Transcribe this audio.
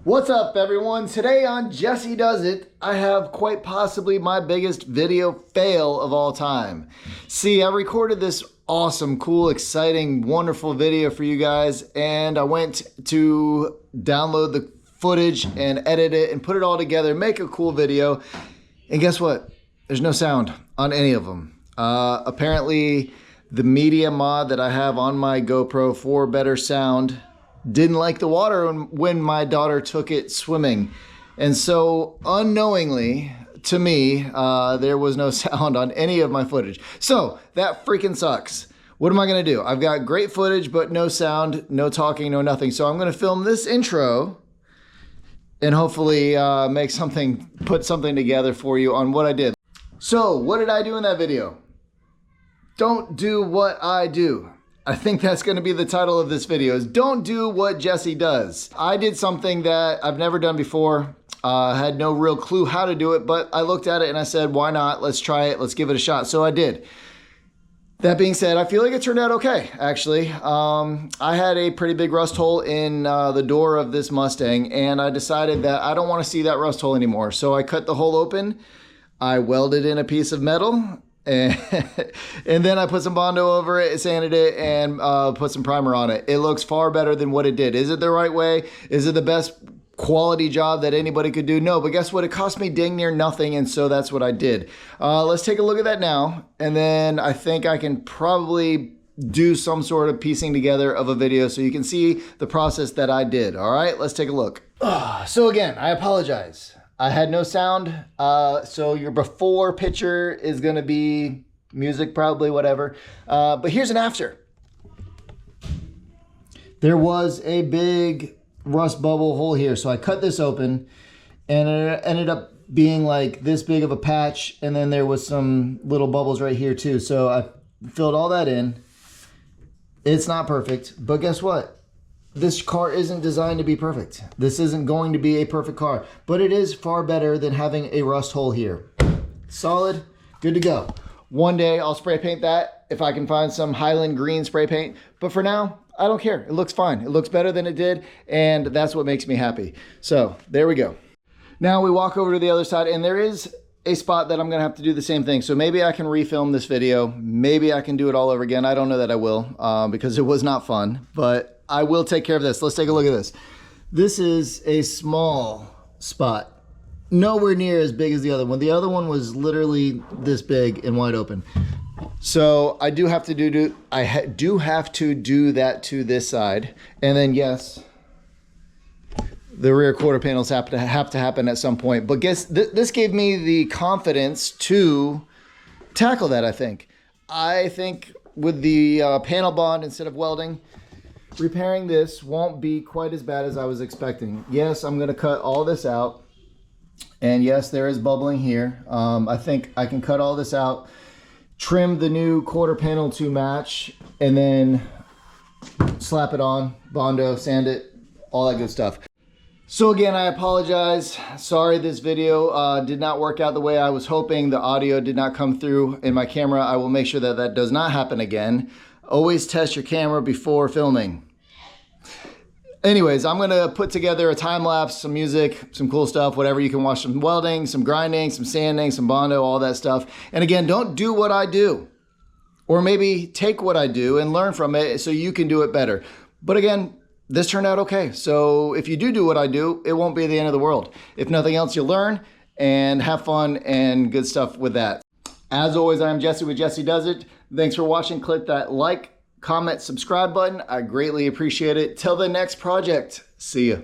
What's up, everyone? Today on Jesse Does It, I have quite possibly my biggest video fail of all time. See, I recorded this awesome, cool, exciting, wonderful video for you guys, and I went to download the footage and edit it and put it all together, make a cool video, and guess what? There's no sound on any of them. Apparently, the media mod that I have on my GoPro for better sound didn't like the water when my daughter took it swimming. And so unknowingly to me, there was no sound on any of my footage. So that freaking sucks. What am I gonna do? I've got great footage, but no sound, no talking, no nothing. So I'm gonna film this intro and hopefully put something together for you on what I did. So what did I do in that video? Don't do what I do. I think that's going to be the title of this video, is Don't Do What Jesse Does. I did something that I've never done before. Had no real clue how to do it, but I looked at it and I said, why not? Let's try it. Let's give it a shot. So I did. That being said, I feel like it turned out okay, actually. I had a pretty big rust hole in the door of this Mustang, and I decided that I don't want to see that rust hole anymore. So I cut the hole open. I welded in a piece of metal. And then I put some Bondo over it, sanded it, and put some primer on it. It looks far better than what it did. Is it the right way? Is it the best quality job that anybody could do? No, but guess what? It cost me dang near nothing, and so that's what I did. Let's take a look at that now, and then I think I can probably do some sort of piecing together of a video so you can see the process that I did. All right, let's take a look. So again, I apologize. I had no sound, so your before picture is gonna be music, probably, whatever. But here's an after. There was a big rust bubble hole here, so I cut this open, and it ended up being like this big of a patch, and then there was some little bubbles right here too. So I filled all that in. It's not perfect, but guess what? This car isn't designed to be perfect. This isn't going to be a perfect car, but it is far better than having a rust hole here. Solid, good to go. One day I'll spray paint that if I can find some Highland green spray paint, but for now, I don't care. It looks fine. It looks better than it did, and that's what makes me happy. So there we go. Now we walk over to the other side, and there is a spot that I'm gonna have to do the same thing. So maybe I can refilm this video. Maybe I can do it all over again. I don't know that I will, because it was not fun, but I will take care of this. Let's take a look at this. This is a small spot, nowhere near as big as the other one. The other one was literally this big and wide open. So I do have to do that to this side, and then yes, the rear quarter panels have to happen at some point. But guess this gave me the confidence to tackle that. I think with the panel bond instead of welding, repairing this won't be quite as bad as I was expecting. Yes, I'm gonna cut all this out. And yes, there is bubbling here. I think I can cut all this out, trim the new quarter panel to match, and then slap it on, Bondo, sand it, all that good stuff. So again, I apologize. Sorry this video did not work out the way I was hoping. The audio did not come through in my camera. I will make sure that that does not happen again. Always test your camera before filming. Anyways, I'm gonna put together a time lapse, some music, some cool stuff, whatever. You can watch some welding, some grinding, some sanding, some Bondo, all that stuff. And again, don't do what I do. Or maybe take what I do and learn from it so you can do it better. But again, this turned out okay. So if you do what I do, it won't be the end of the world. If nothing else, you'll learn and have fun and good stuff with that. As always, I'm Jesse with Jesse Does It. Thanks for watching. Click that like, comment, subscribe button. I greatly appreciate it. Till the next project. See ya.